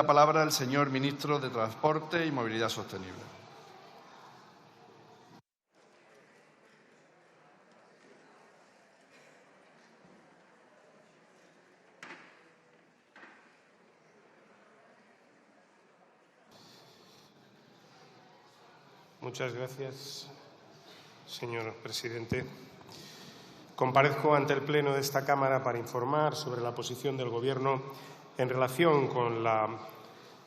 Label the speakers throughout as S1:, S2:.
S1: La palabra al señor Ministro de Transporte y Movilidad Sostenible.
S2: Muchas gracias, señor presidente. Comparezco ante el Pleno de esta Cámara para informar sobre la posición del Gobierno en relación con la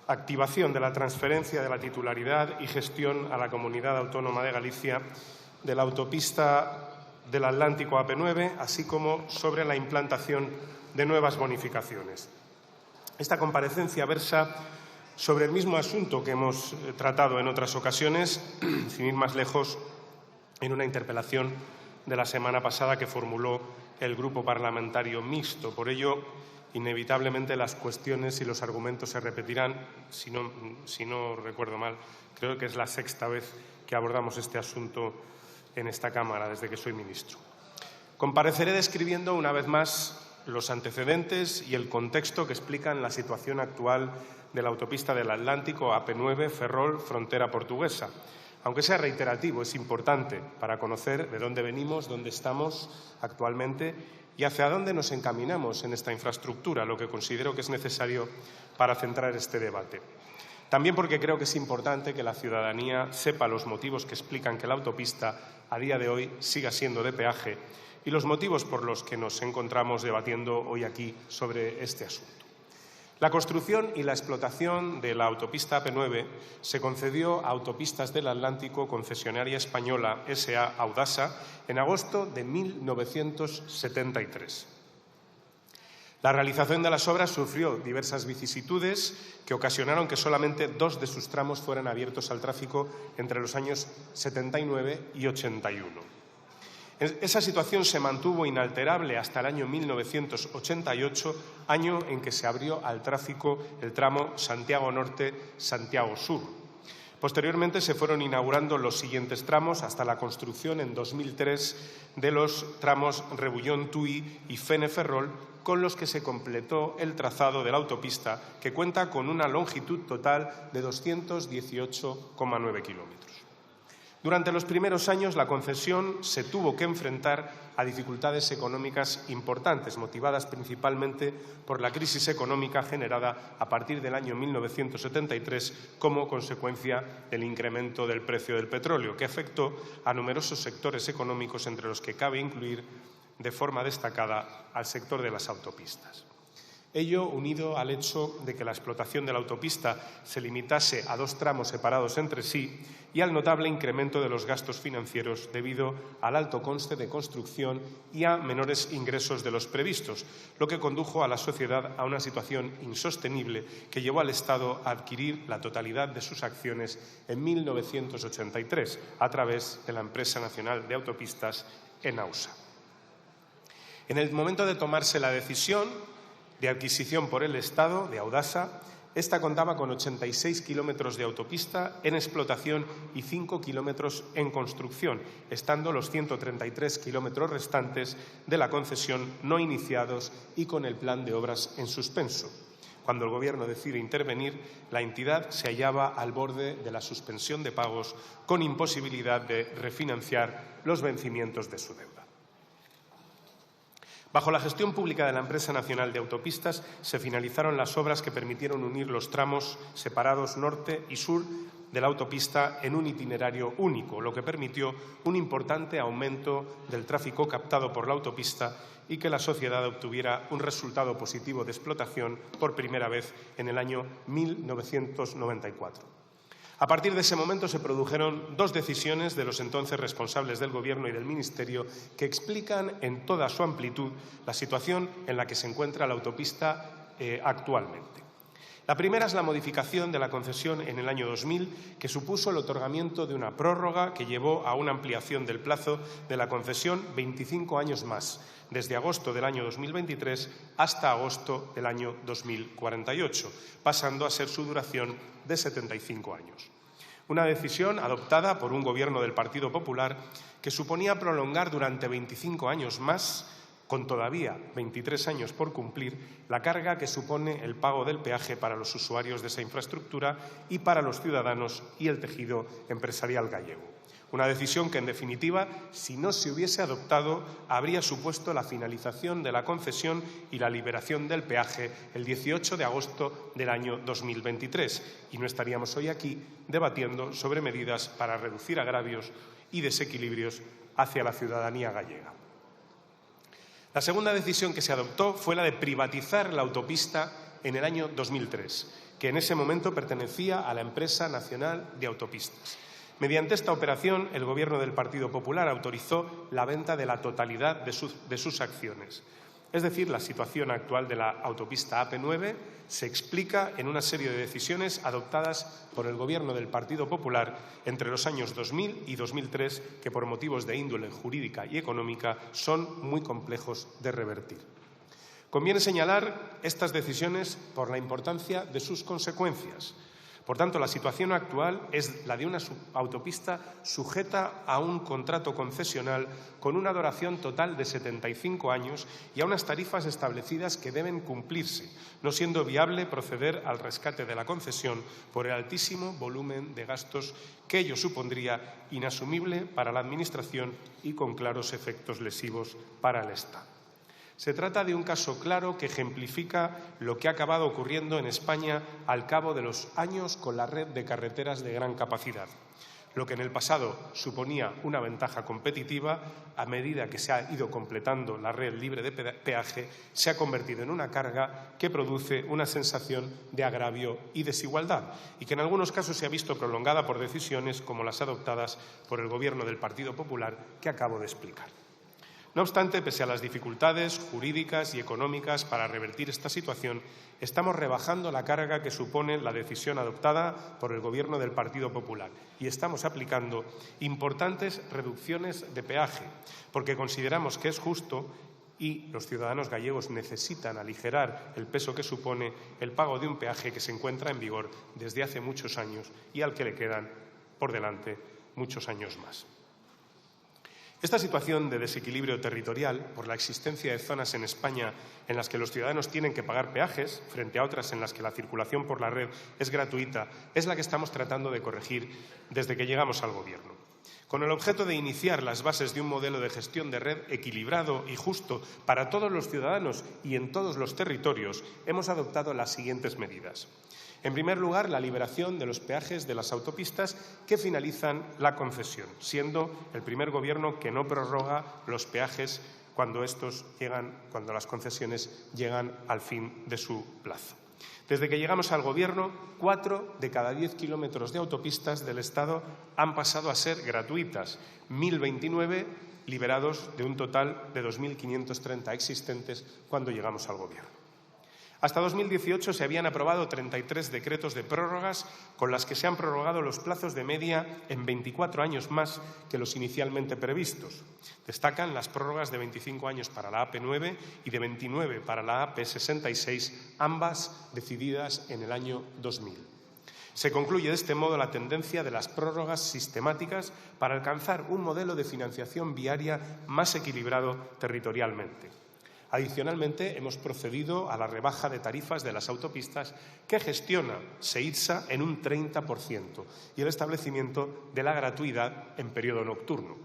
S2: activación de la transferencia de la titularidad y gestión a la Comunidad Autónoma de Galicia de la autopista del Atlántico AP9, así como sobre la implantación de nuevas bonificaciones. Esta comparecencia versa sobre el mismo asunto que hemos tratado en otras ocasiones, sin ir más lejos, en una interpelación de la semana pasada que formuló el Grupo Parlamentario Mixto. Por ello, inevitablemente las cuestiones y los argumentos se repetirán. Si no recuerdo mal, creo que es la sexta vez que abordamos este asunto en esta Cámara desde que soy ministro. Compareceré describiendo una vez más los antecedentes y el contexto que explican la situación actual de la autopista del Atlántico AP9 Ferrol, frontera portuguesa. Aunque sea reiterativo, es importante para conocer de dónde venimos, dónde estamos actualmente y hacia dónde nos encaminamos en esta infraestructura, lo que considero que es necesario para centrar este debate. También porque creo que es importante que la ciudadanía sepa los motivos que explican que la autopista a día de hoy siga siendo de peaje y los motivos por los que nos encontramos debatiendo hoy aquí sobre este asunto. La construcción y la explotación de la autopista AP9 se concedió a Autopistas del Atlántico, concesionaria española S.A. Audasa, en agosto de 1973. La realización de las obras sufrió diversas vicisitudes que ocasionaron que solamente 2 de sus tramos fueran abiertos al tráfico entre los años 79 y 81. Esa situación se mantuvo inalterable hasta el año 1988, año en que se abrió al tráfico el tramo Santiago Norte-Santiago Sur. Posteriormente se fueron inaugurando los siguientes tramos hasta la construcción en 2003 de los tramos Rebullón-Tui y Fene-Ferrol, con los que se completó el trazado de la autopista, que cuenta con una longitud total de 218,9 kilómetros. Durante los primeros años, la concesión se tuvo que enfrentar a dificultades económicas importantes, motivadas principalmente por la crisis económica generada a partir del año 1973 como consecuencia del incremento del precio del petróleo, que afectó a numerosos sectores económicos, entre los que cabe incluir de forma destacada al sector de las autopistas. Ello unido al hecho de que la explotación de la autopista se limitase a 2 tramos separados entre sí y al notable incremento de los gastos financieros debido al alto coste de construcción y a menores ingresos de los previstos, lo que condujo a la sociedad a una situación insostenible que llevó al Estado a adquirir la totalidad de sus acciones en 1983 a través de la Empresa Nacional de Autopistas, ENAUSA. En el momento de tomarse la decisión de adquisición por el Estado de Audasa, esta contaba con 86 kilómetros de autopista en explotación y 5 kilómetros en construcción, estando los 133 kilómetros restantes de la concesión no iniciados y con el plan de obras en suspenso. Cuando el Gobierno decide intervenir, la entidad se hallaba al borde de la suspensión de pagos, con imposibilidad de refinanciar los vencimientos de su deuda. Bajo la gestión pública de la Empresa Nacional de Autopistas se finalizaron las obras que permitieron unir los tramos separados norte y sur de la autopista en un itinerario único, lo que permitió un importante aumento del tráfico captado por la autopista y que la sociedad obtuviera un resultado positivo de explotación por primera vez en el año 1994. A partir de ese momento se produjeron 2 decisiones de los entonces responsables del Gobierno y del Ministerio que explican en toda su amplitud la situación en la que se encuentra la autopista actualmente. La primera es la modificación de la concesión en el año 2000, que supuso el otorgamiento de una prórroga que llevó a una ampliación del plazo de la concesión 25 años más, desde agosto del año 2023 hasta agosto del año 2048, pasando a ser su duración de 75 años. Una decisión adoptada por un Gobierno del Partido Popular que suponía prolongar durante 25 años más con todavía 23 años por cumplir, la carga que supone el pago del peaje para los usuarios de esa infraestructura y para los ciudadanos y el tejido empresarial gallego. Una decisión que, en definitiva, si no se hubiese adoptado, habría supuesto la finalización de la concesión y la liberación del peaje el 18 de agosto del año 2023 y no estaríamos hoy aquí debatiendo sobre medidas para reducir agravios y desequilibrios hacia la ciudadanía gallega. La segunda decisión que se adoptó fue la de privatizar la autopista en el año 2003, que en ese momento pertenecía a la Empresa Nacional de Autopistas. Mediante esta operación, el Gobierno del Partido Popular autorizó la venta de la totalidad de sus acciones. Es decir, la situación actual de la autopista AP9 se explica en una serie de decisiones adoptadas por el Gobierno del Partido Popular entre los años 2000 y 2003, que por motivos de índole jurídica y económica son muy complejos de revertir. Conviene señalar estas decisiones por la importancia de sus consecuencias. Por tanto, la situación actual es la de una autopista sujeta a un contrato concesional con una duración total de 75 años y a unas tarifas establecidas que deben cumplirse, no siendo viable proceder al rescate de la concesión por el altísimo volumen de gastos que ello supondría, inasumible para la Administración y con claros efectos lesivos para el Estado. Se trata de un caso claro que ejemplifica lo que ha acabado ocurriendo en España al cabo de los años con la red de carreteras de gran capacidad. Lo que en el pasado suponía una ventaja competitiva, a medida que se ha ido completando la red libre de peaje, se ha convertido en una carga que produce una sensación de agravio y desigualdad y que en algunos casos se ha visto prolongada por decisiones como las adoptadas por el Gobierno del Partido Popular que acabo de explicar. No obstante, pese a las dificultades jurídicas y económicas para revertir esta situación, estamos rebajando la carga que supone la decisión adoptada por el Gobierno del Partido Popular y estamos aplicando importantes reducciones de peaje, porque consideramos que es justo y los ciudadanos gallegos necesitan aligerar el peso que supone el pago de un peaje que se encuentra en vigor desde hace muchos años y al que le quedan por delante muchos años más. Esta situación de desequilibrio territorial, por la existencia de zonas en España en las que los ciudadanos tienen que pagar peajes, frente a otras en las que la circulación por la red es gratuita, es la que estamos tratando de corregir desde que llegamos al Gobierno. Con el objeto de iniciar las bases de un modelo de gestión de red equilibrado y justo para todos los ciudadanos y en todos los territorios, hemos adoptado las siguientes medidas. En primer lugar, la liberación de los peajes de las autopistas que finalizan la concesión, siendo el primer Gobierno que no prorroga los peajes cuando las concesiones llegan al fin de su plazo. Desde que llegamos al Gobierno, 4 de cada 10 kilómetros de autopistas del Estado han pasado a ser gratuitas, 1.029 liberados de un total de 2.530 existentes cuando llegamos al Gobierno. Hasta 2018 se habían aprobado 33 decretos de prórrogas con las que se han prorrogado los plazos de media en 24 años más que los inicialmente previstos. Destacan las prórrogas de 25 años para la AP9 y de 29 para la AP66, ambas decididas en el año 2000. Se concluye de este modo la tendencia de las prórrogas sistemáticas para alcanzar un modelo de financiación viaria más equilibrado territorialmente. Adicionalmente, hemos procedido a la rebaja de tarifas de las autopistas que gestiona SEITSA en un 30% y el establecimiento de la gratuidad en periodo nocturno.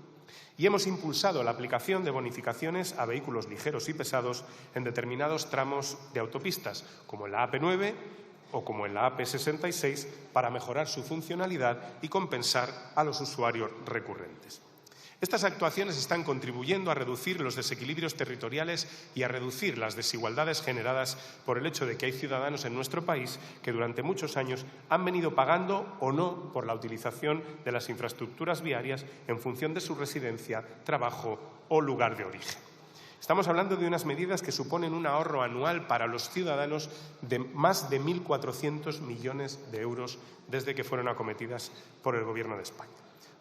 S2: Y hemos impulsado la aplicación de bonificaciones a vehículos ligeros y pesados en determinados tramos de autopistas, como en la AP9 o como en la AP66, para mejorar su funcionalidad y compensar a los usuarios recurrentes. Estas actuaciones están contribuyendo a reducir los desequilibrios territoriales y a reducir las desigualdades generadas por el hecho de que hay ciudadanos en nuestro país que durante muchos años han venido pagando o no por la utilización de las infraestructuras viarias en función de su residencia, trabajo o lugar de origen. Estamos hablando de unas medidas que suponen un ahorro anual para los ciudadanos de más de 1.400 millones de euros desde que fueron acometidas por el Gobierno de España.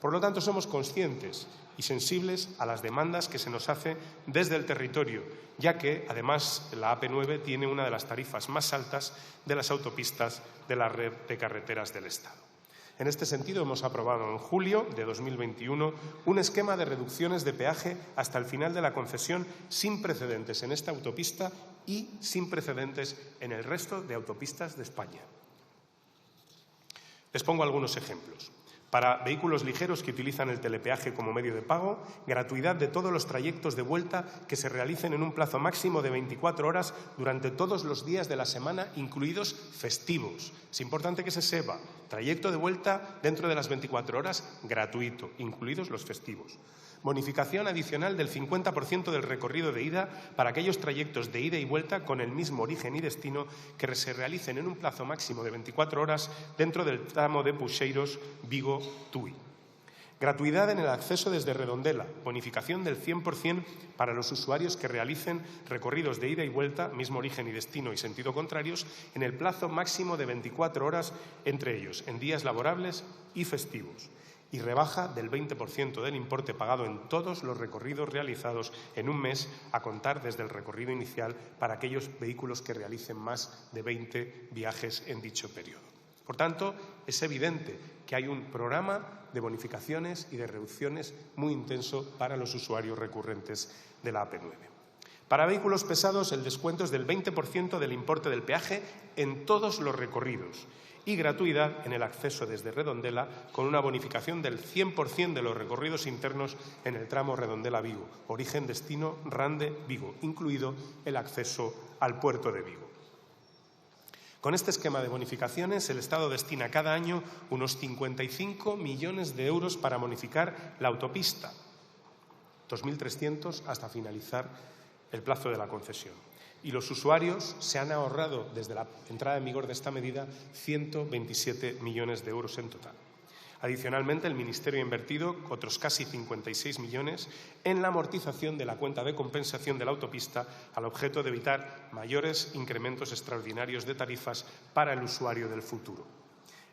S2: Por lo tanto, somos conscientes y sensibles a las demandas que se nos hacen desde el territorio, ya que, además, la AP9 tiene una de las tarifas más altas de las autopistas de la red de carreteras del Estado. En este sentido, hemos aprobado en julio de 2021 un esquema de reducciones de peaje hasta el final de la concesión sin precedentes en esta autopista y sin precedentes en el resto de autopistas de España. Les pongo algunos ejemplos. Para vehículos ligeros que utilizan el telepeaje como medio de pago, gratuidad de todos los trayectos de vuelta que se realicen en un plazo máximo de 24 horas durante todos los días de la semana, incluidos festivos. Es importante que se sepa, trayecto de vuelta dentro de las 24 horas, gratuito, incluidos los festivos. Bonificación adicional del 50% del recorrido de ida para aquellos trayectos de ida y vuelta con el mismo origen y destino que se realicen en un plazo máximo de 24 horas dentro del tramo de Puxeiros-Vigo-Tui. Gratuidad en el acceso desde Redondela, bonificación del 100% para los usuarios que realicen recorridos de ida y vuelta, mismo origen y destino y sentido contrarios, en el plazo máximo de 24 horas entre ellos, en días laborables y festivos. Y rebaja del 20% del importe pagado en todos los recorridos realizados en un mes a contar desde el recorrido inicial para aquellos vehículos que realicen más de 20 viajes en dicho periodo. Por tanto, es evidente que hay un programa de bonificaciones y de reducciones muy intenso para los usuarios recurrentes de la AP9. Para vehículos pesados, el descuento es del 20% del importe del peaje en todos los recorridos y gratuidad en el acceso desde Redondela con una bonificación del 100% de los recorridos internos en el tramo Redondela-Vigo, origen-destino Rande-Vigo, incluido el acceso al puerto de Vigo. Con este esquema de bonificaciones, el Estado destina cada año unos 55 millones de euros para bonificar la autopista, 2.300 hasta finalizar el plazo de la concesión. Y los usuarios se han ahorrado, desde la entrada en vigor de esta medida, 127 millones de euros en total. Adicionalmente, el Ministerio ha invertido otros casi 56 millones en la amortización de la cuenta de compensación de la autopista al objeto de evitar mayores incrementos extraordinarios de tarifas para el usuario del futuro.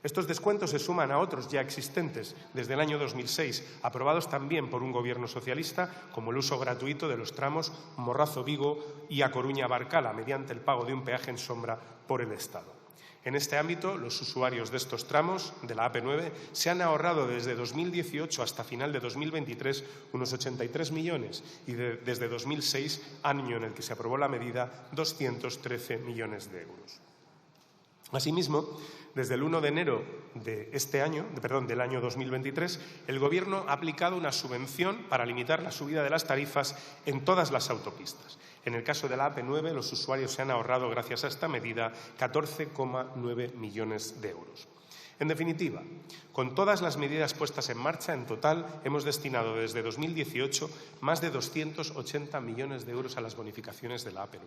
S2: Estos descuentos se suman a otros ya existentes desde el año 2006, aprobados también por un gobierno socialista, como el uso gratuito de los tramos Morrazo-Vigo y A Coruña-Barcala, mediante el pago de un peaje en sombra por el Estado. En este ámbito, los usuarios de estos tramos de la AP9 se han ahorrado desde 2018 hasta final de 2023 unos 83 millones y desde 2006, año en el que se aprobó la medida, 213 millones de euros. Asimismo, desde el 1 de enero del año 2023, el Gobierno ha aplicado una subvención para limitar la subida de las tarifas en todas las autopistas. En el caso de la AP9, los usuarios se han ahorrado, gracias a esta medida, 14,9 millones de euros. En definitiva, con todas las medidas puestas en marcha, en total hemos destinado desde 2018 más de 280 millones de euros a las bonificaciones de la AP9.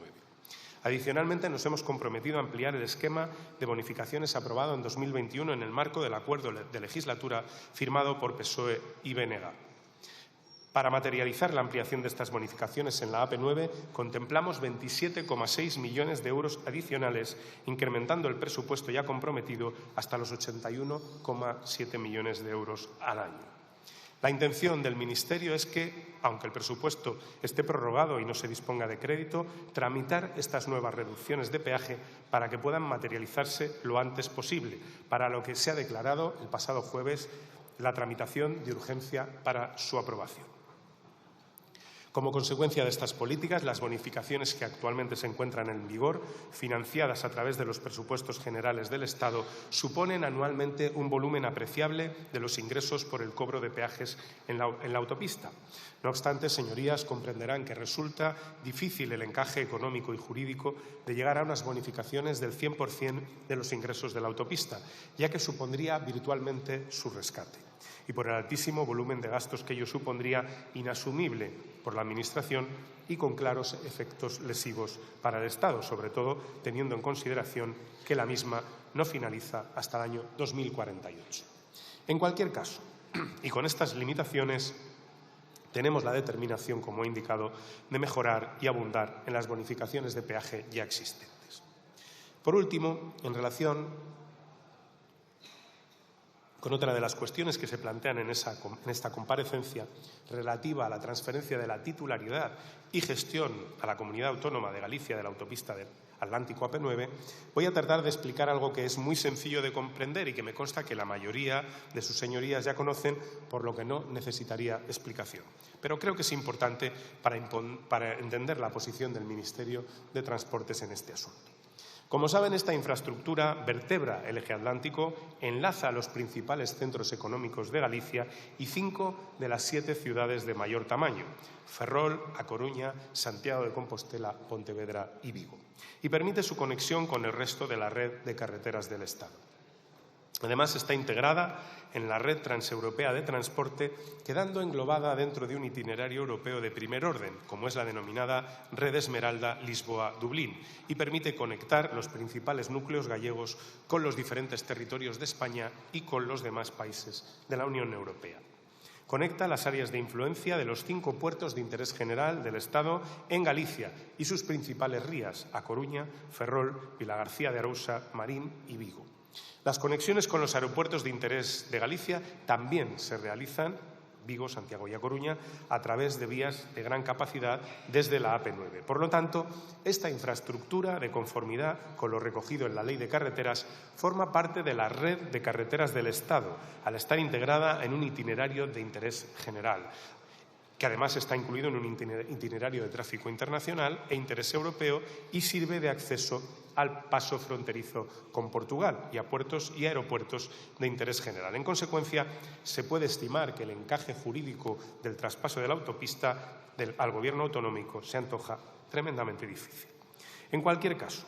S2: Adicionalmente, nos hemos comprometido a ampliar el esquema de bonificaciones aprobado en 2021 en el marco del acuerdo de legislatura firmado por PSOE y BNG. Para materializar la ampliación de estas bonificaciones en la AP9, contemplamos 27,6 millones de euros adicionales, incrementando el presupuesto ya comprometido hasta los 81,7 millones de euros al año. La intención del Ministerio es que, aunque el presupuesto esté prorrogado y no se disponga de crédito, tramitar estas nuevas reducciones de peaje para que puedan materializarse lo antes posible, para lo que se ha declarado el pasado jueves la tramitación de urgencia para su aprobación. Como consecuencia de estas políticas, las bonificaciones que actualmente se encuentran en vigor, financiadas a través de los presupuestos generales del Estado, suponen anualmente un volumen apreciable de los ingresos por el cobro de peajes en la autopista. No obstante, señorías, comprenderán que resulta difícil el encaje económico y jurídico de llegar a unas bonificaciones del 100% de los ingresos de la autopista, ya que supondría virtualmente su rescate, y por el altísimo volumen de gastos que ello supondría, inasumible por la Administración y con claros efectos lesivos para el Estado, sobre todo teniendo en consideración que la misma no finaliza hasta el año 2048. En cualquier caso, y con estas limitaciones, tenemos la determinación, como he indicado, de mejorar y abundar en las bonificaciones de peaje ya existentes. Por último, en relación con otra de las cuestiones que se plantean en esta comparecencia, relativa a la transferencia de la titularidad y gestión a la Comunidad Autónoma de Galicia de la autopista Atlántico AP9, voy a tratar de explicar algo que es muy sencillo de comprender y que me consta que la mayoría de sus señorías ya conocen, por lo que no necesitaría explicación. Pero creo que es importante para entender la posición del Ministerio de Transportes en este asunto. Como saben, esta infraestructura vertebra el eje atlántico, enlaza a los principales centros económicos de Galicia y 5 de las 7 ciudades de mayor tamaño: Ferrol, A Coruña, Santiago de Compostela, Pontevedra y Vigo, y permite su conexión con el resto de la red de carreteras del Estado. Además, está integrada en la red transeuropea de transporte, quedando englobada dentro de un itinerario europeo de primer orden, como es la denominada Red Esmeralda Lisboa-Dublín, y permite conectar los principales núcleos gallegos con los diferentes territorios de España y con los demás países de la Unión Europea. Conecta las áreas de influencia de los 5 puertos de interés general del Estado en Galicia y sus principales rías: A Coruña, Ferrol, Vilagarcía de Arousa, Marín y Vigo. Las conexiones con los aeropuertos de interés de Galicia también se realizan, Vigo, Santiago y A Coruña, a través de vías de gran capacidad desde la AP9. Por lo tanto, esta infraestructura, de conformidad con lo recogido en la Ley de Carreteras, forma parte de la red de carreteras del Estado, al estar integrada en un itinerario de interés general, que además está incluido en un itinerario de tráfico internacional e interés europeo y sirve de acceso al paso fronterizo con Portugal y a puertos y aeropuertos de interés general. En consecuencia, se puede estimar que el encaje jurídico del traspaso de la autopista al Gobierno autonómico se antoja tremendamente difícil. En cualquier caso,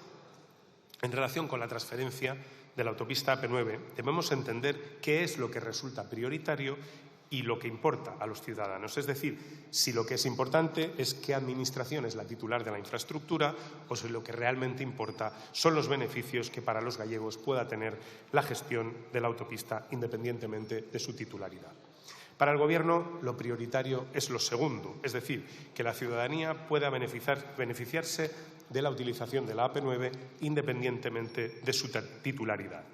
S2: en relación con la transferencia de la autopista AP9, debemos entender qué es lo que resulta prioritario y lo que importa a los ciudadanos. Es decir, si lo que es importante es qué administración es la titular de la infraestructura o si lo que realmente importa son los beneficios que para los gallegos pueda tener la gestión de la autopista independientemente de su titularidad. Para el Gobierno, lo prioritario es lo segundo, es decir, que la ciudadanía pueda beneficiarse de la utilización de la AP9 independientemente de su titularidad.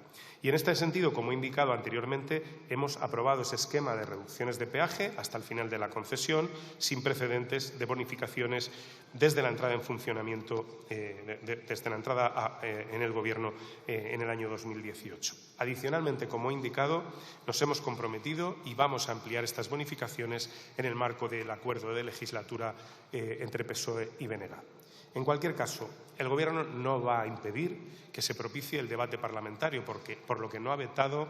S2: Y en este sentido, como he indicado anteriormente, hemos aprobado ese esquema de reducciones de peaje hasta el final de la concesión, sin precedentes de bonificaciones desde la entrada en funcionamiento, desde la entrada en el Gobierno en el año 2018. Adicionalmente, como he indicado, nos hemos comprometido y vamos a ampliar estas bonificaciones en el marco del acuerdo de legislatura entre PSOE y BNG. En cualquier caso, el Gobierno no va a impedir que se propicie el debate parlamentario, por lo que no ha vetado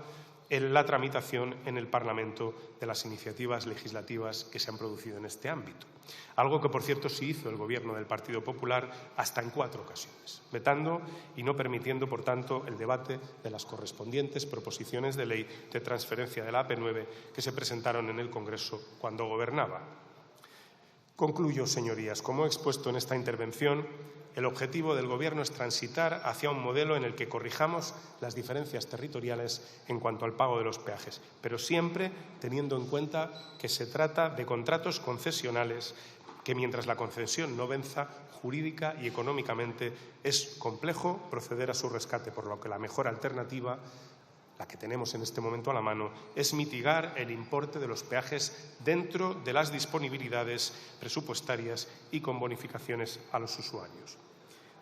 S2: la tramitación en el Parlamento de las iniciativas legislativas que se han producido en este ámbito. Algo que, por cierto, sí hizo el Gobierno del Partido Popular hasta en 4 ocasiones, vetando y no permitiendo, por tanto, el debate de las correspondientes proposiciones de ley de transferencia de la AP9 que se presentaron en el Congreso cuando gobernaba. Concluyo, señorías. Como he expuesto en esta intervención, el objetivo del Gobierno es transitar hacia un modelo en el que corrijamos las diferencias territoriales en cuanto al pago de los peajes, pero siempre teniendo en cuenta que se trata de contratos concesionales que, mientras la concesión no venza, jurídica y económicamente es complejo proceder a su rescate, por lo que la mejor alternativa, la que tenemos en este momento a la mano, es mitigar el importe de los peajes dentro de las disponibilidades presupuestarias y con bonificaciones a los usuarios.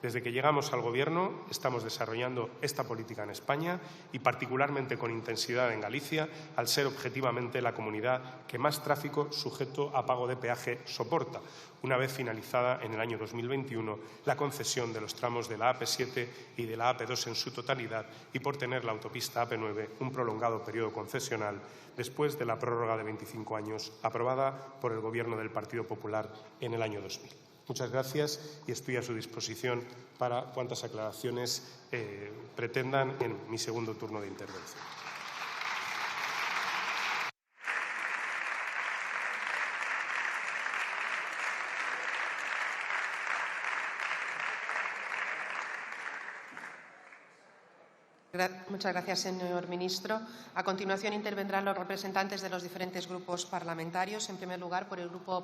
S2: Desde que llegamos al Gobierno estamos desarrollando esta política en España y particularmente con intensidad en Galicia, al ser objetivamente la comunidad que más tráfico sujeto a pago de peaje soporta, una vez finalizada en el año 2021 la concesión de los tramos de la AP7 y de la AP2 en su totalidad y por tener la autopista AP9 un prolongado periodo concesional después de la prórroga de 25 años aprobada por el Gobierno del Partido Popular en el año 2000. Muchas gracias y estoy a su disposición para cuantas aclaraciones pretendan en mi segundo turno de intervención.
S3: Muchas gracias, señor ministro. A continuación intervendrán los representantes de los diferentes grupos parlamentarios. En primer lugar, por el Grupo